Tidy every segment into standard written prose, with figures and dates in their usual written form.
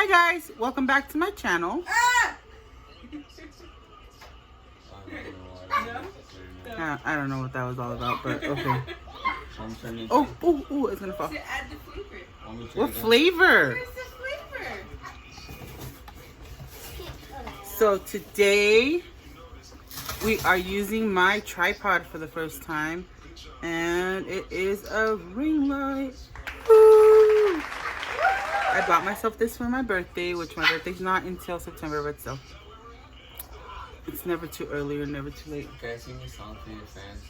Hi guys, welcome back to my channel. I don't know what that was all about, but okay. Oh, it's gonna fall. To add the flavor. What flavor? Where's the flavor? So today we are using my tripod for the first time, and it is a ring light. Woo! I bought myself this for my birthday, which my birthday's not until September, but still. It's never too early or never too late. Can I sing a song for your fans?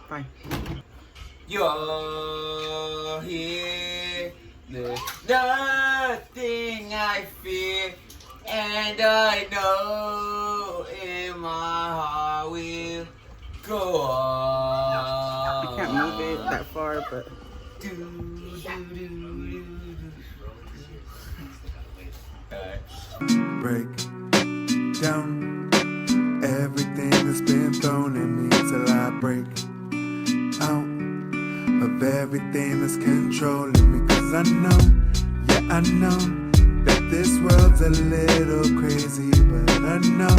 Fine. You're here, there's nothing I fear, and I know in my heart will go on. I can't move it that far, but break down everything that's been thrown at me till I break out of everything that's controlling me. Cause I know, yeah I know that this world's a little crazy, but I know,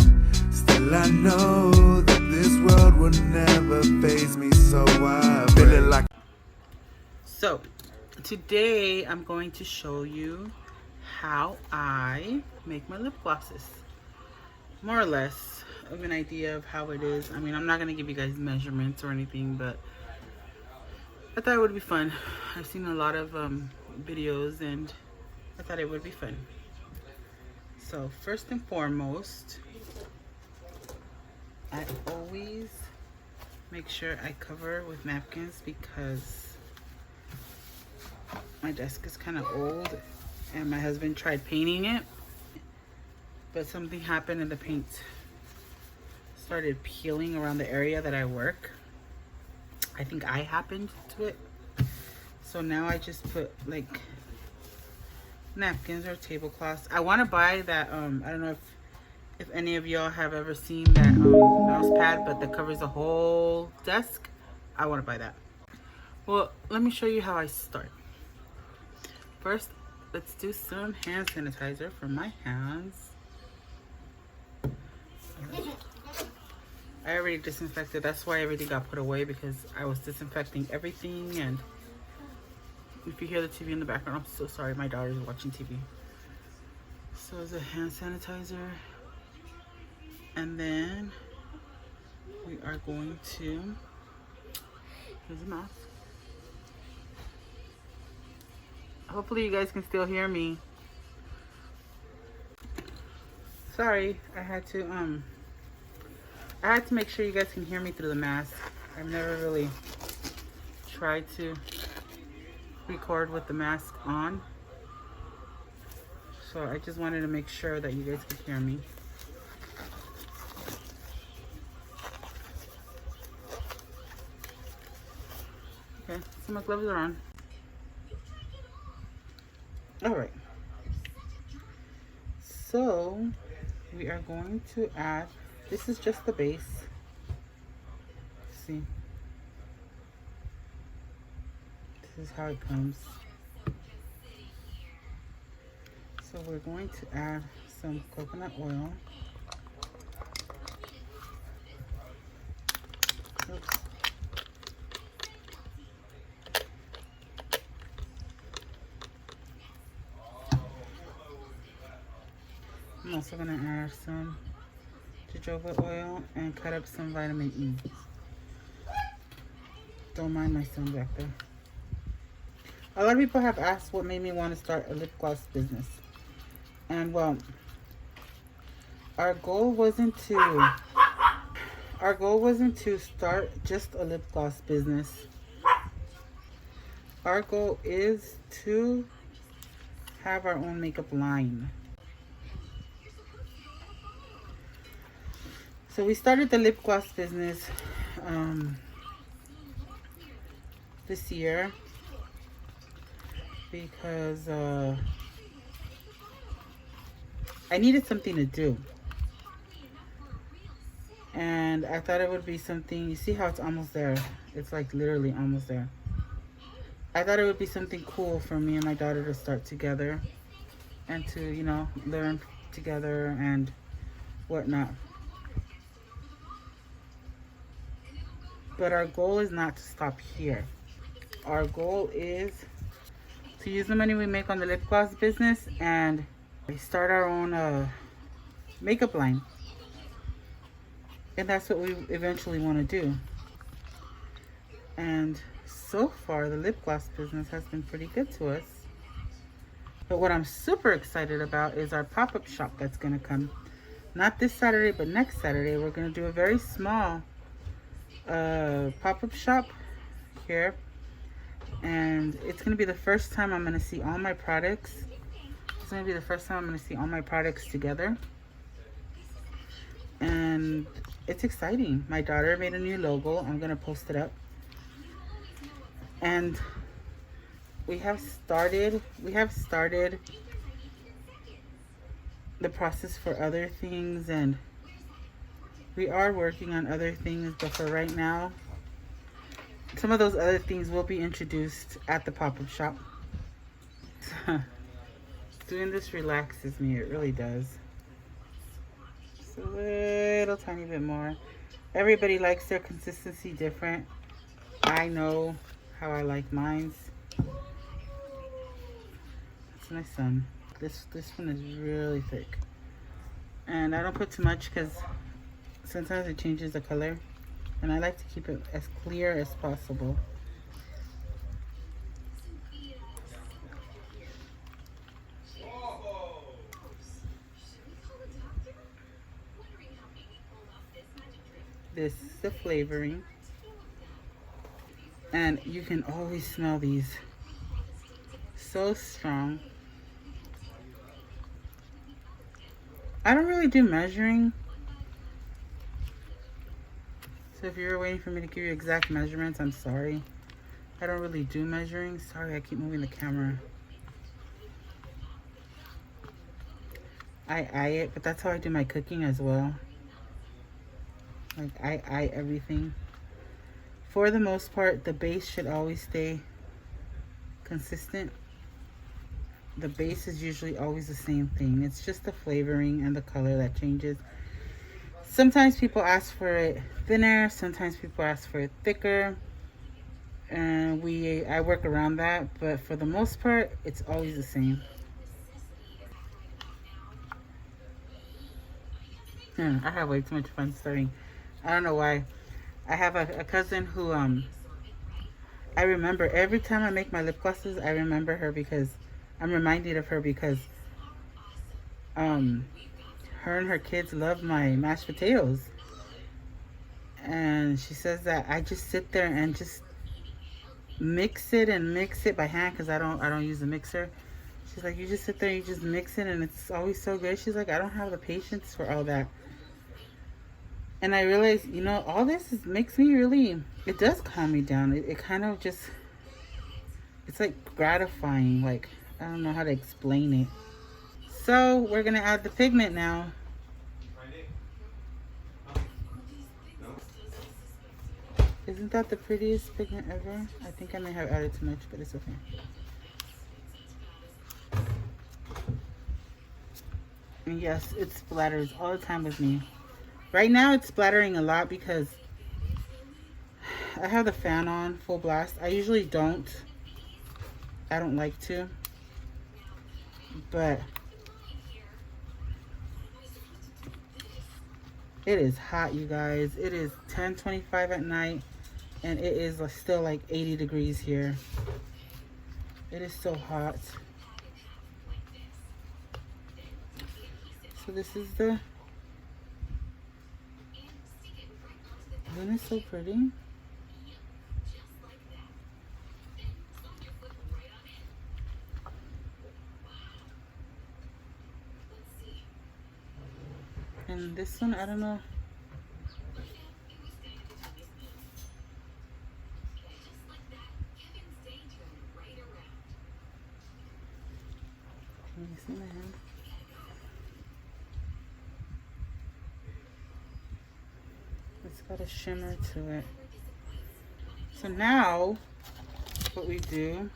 still I know that this world will never faze me. So I feel it like. So today I'm going to show you how I make my lip glosses. More or less of an idea of how it is. I mean, I'm not going to give you guys measurements or anything, but I thought it would be fun. I've seen a lot of videos and I thought it would be fun. So first and foremost, I always make sure I cover with napkins because my desk is kind of old and my husband tried painting it, but something happened and the paint started peeling around the area that I work. I think I happened to it. So now I just put like napkins or tablecloths. I want to buy that, I don't know if any of y'all have ever seen that mouse pad, but that covers the whole desk. I want to buy that. Well, let me show you how I start. First, let's do some hand sanitizer for my hands. I already disinfected. That's why everything got put away, because I was disinfecting everything. And if you hear the TV in the background, I'm so sorry. My daughter's watching TV. So it's a hand sanitizer. And then we are going to, here's a mask. Hopefully you guys can still hear me. Sorry, I had to make sure you guys can hear me through the mask. I've never really tried to record with the mask on. So I just wanted to make sure that you guys could hear me. Okay, so my gloves are on. Alright. So we are going to add, this is just the base. See, this is how it comes. So we're going to add some coconut oil. Oops. I'm also going to add some jojoba oil and cut up some vitamin E. Don't mind my son back there. A lot of people have asked what made me want to start a lip gloss business. And well, our goal wasn't to start just a lip gloss business. Our goal is to have our own makeup line. So we started the lip gloss business this year because I needed something to do. And I thought it would be something, you see how it's almost there? It's like literally almost there. I thought it would be something cool for me and my daughter to start together. and to, you know, learn together and whatnot. But our goal is not to stop here. Our goal is to use the money we make on the lip gloss business and start our own makeup line. And that's what we eventually want to do. And so far, the lip gloss business has been pretty good to us. But what I'm super excited about is our pop-up shop that's going to come. Not this Saturday, but next Saturday. We're going to do a very small pop-up shop here. And it's going to be the first time I'm going to see all my products. It's going to be the first time I'm going to see all my products together. And it's exciting. My daughter made a new logo. I'm going to post it up. And we have started the process for other things, and we are working on other things, but for right now, some of those other things will be introduced at the pop-up shop. Doing this relaxes me, it really does. Just a little tiny bit more. Everybody likes their consistency different. I know how I like mine. That's my son. This one is really thick. And I don't put too much because sometimes it changes the color. And I like to keep it as clear as possible. This is the flavoring. And you can always smell these. So strong. I don't really do measuring. So if you were waiting for me to give you exact measurements, I'm sorry. I don't really do measuring. Sorry, I keep moving the camera. I eye it, but that's how I do my cooking as well. Like, I eye everything. For the most part, the base should always stay consistent. The base is usually always the same thing. It's just the flavoring and the color that changes. Sometimes people ask for it thinner, sometimes people ask for it thicker, and I work around that, but for the most part, it's always the same. I have way too much fun stirring. I don't know why. I have a cousin who, I remember every time I make my lip glosses, I remember her because, I'm reminded of her because, her and her kids love my mashed potatoes. And she says that I just sit there and just mix it by hand because I don't use a mixer. She's like, you just sit there and you just mix it and it's always so good. She's like, I don't have the patience for all that. And I realized, you know, all this makes me really, it does calm me down. It kind of just, it's like gratifying. Like, I don't know how to explain it. So we're going to add the pigment now. Isn't that the prettiest pigment ever? I think I may have added too much, but it's okay. And yes, it splatters all the time with me. Right now it's splattering a lot because I have the fan on full blast. I usually don't. I don't like to. But it is hot, you guys. It is 10:25 at night and it is still like 80 degrees here. It is so hot. So this is the, isn't it so pretty? And this one, I don't know. Can you see my hand? It's got a shimmer to it. So now, what we do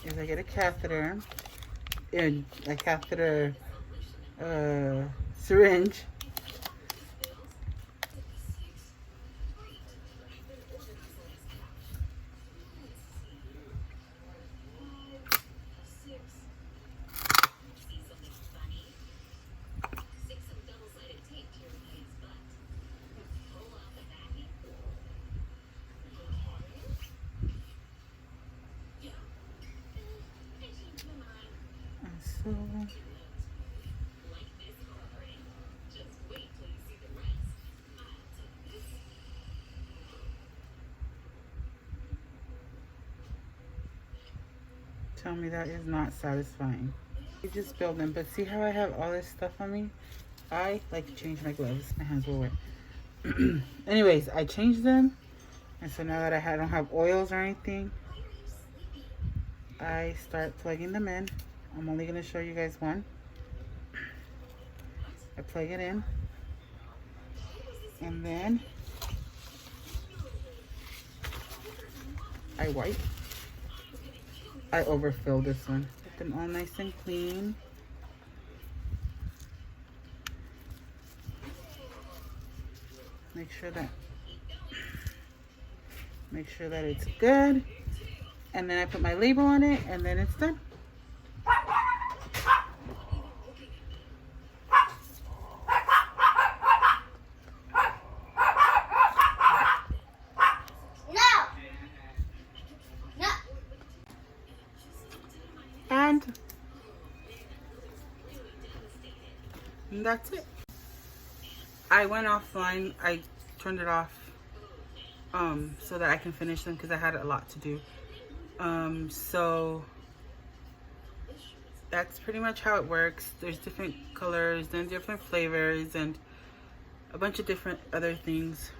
is I get a catheter a catheter syringe. So tell me that is not satisfying. You just build them, but see how I have all this stuff on me? I like to change my gloves. My hands were wet. Anyways, I changed them, and so now that I don't have oils or anything, I start plugging them in. I'm only going to show you guys one. I plug it in, and then I wipe. I overfill this one. Get them all nice and clean. Make sure that it's good, and then I put my label on it, and then it's done. And that's it. I went offline. I turned it off so that I can finish them because I had a lot to do. So that's pretty much how it works. There's different colors and different flavors and a bunch of different other things.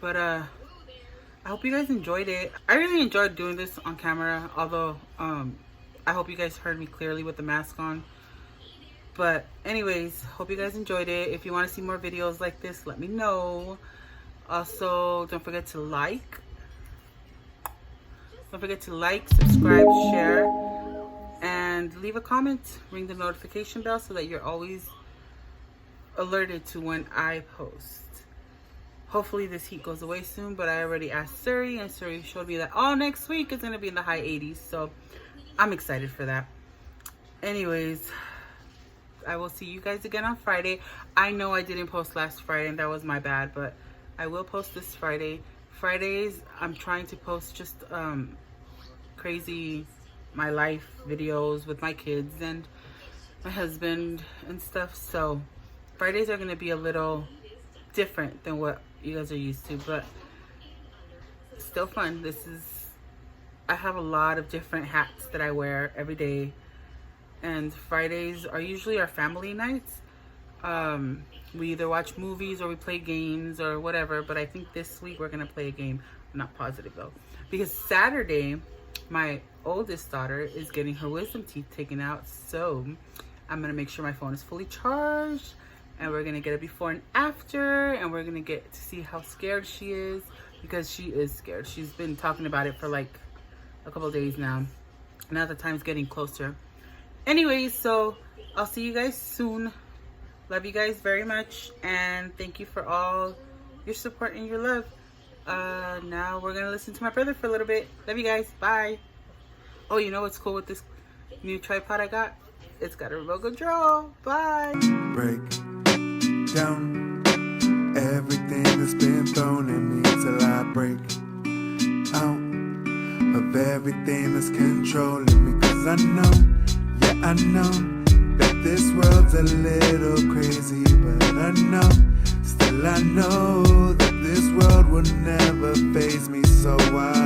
But I hope you guys enjoyed it. I really enjoyed doing this on camera, although I hope you guys heard me clearly with the mask on. But anyways, hope you guys enjoyed it. If you want to see more videos like this, let me know. Also, don't forget to like. Don't forget to like, subscribe, share, and leave a comment. Ring the notification bell so that you're always alerted to when I post. Hopefully this heat goes away soon, but I already asked Suri, and Suri showed me that all next week is going to be in the high 80s. So I'm excited for that. Anyways, I will see you guys again on Friday. I know I didn't post last Friday, and that was my bad, but I will post this Friday. Fridays, I'm trying to post just crazy my life videos with my kids and my husband and stuff. So Fridays are going to be a little different than what you guys are used to, but still fun. I have a lot of different hats that I wear every day. And Fridays are usually our family nights. We either watch movies or we play games or whatever. But I think this week we're going to play a game. I'm not positive though. Because Saturday, my oldest daughter is getting her wisdom teeth taken out. So I'm going to make sure my phone is fully charged. And we're going to get a before and after. And we're going to get to see how scared she is. Because she is scared. She's been talking about it for like a couple of days now. Now the time's getting closer. Anyways, so I'll see you guys soon. Love you guys very much, and thank you for all your support and your love. Now we're gonna listen to my brother for a little bit. Love you guys. Bye. Oh, you know what's cool with this new tripod I got? It's got a remote control. Bye. Break down everything that's been thrown at me till I break out of everything that's controlling me. 'Cause I know, yeah, I know that this world's a little crazy, but I know, still I know that this world will never faze me. So I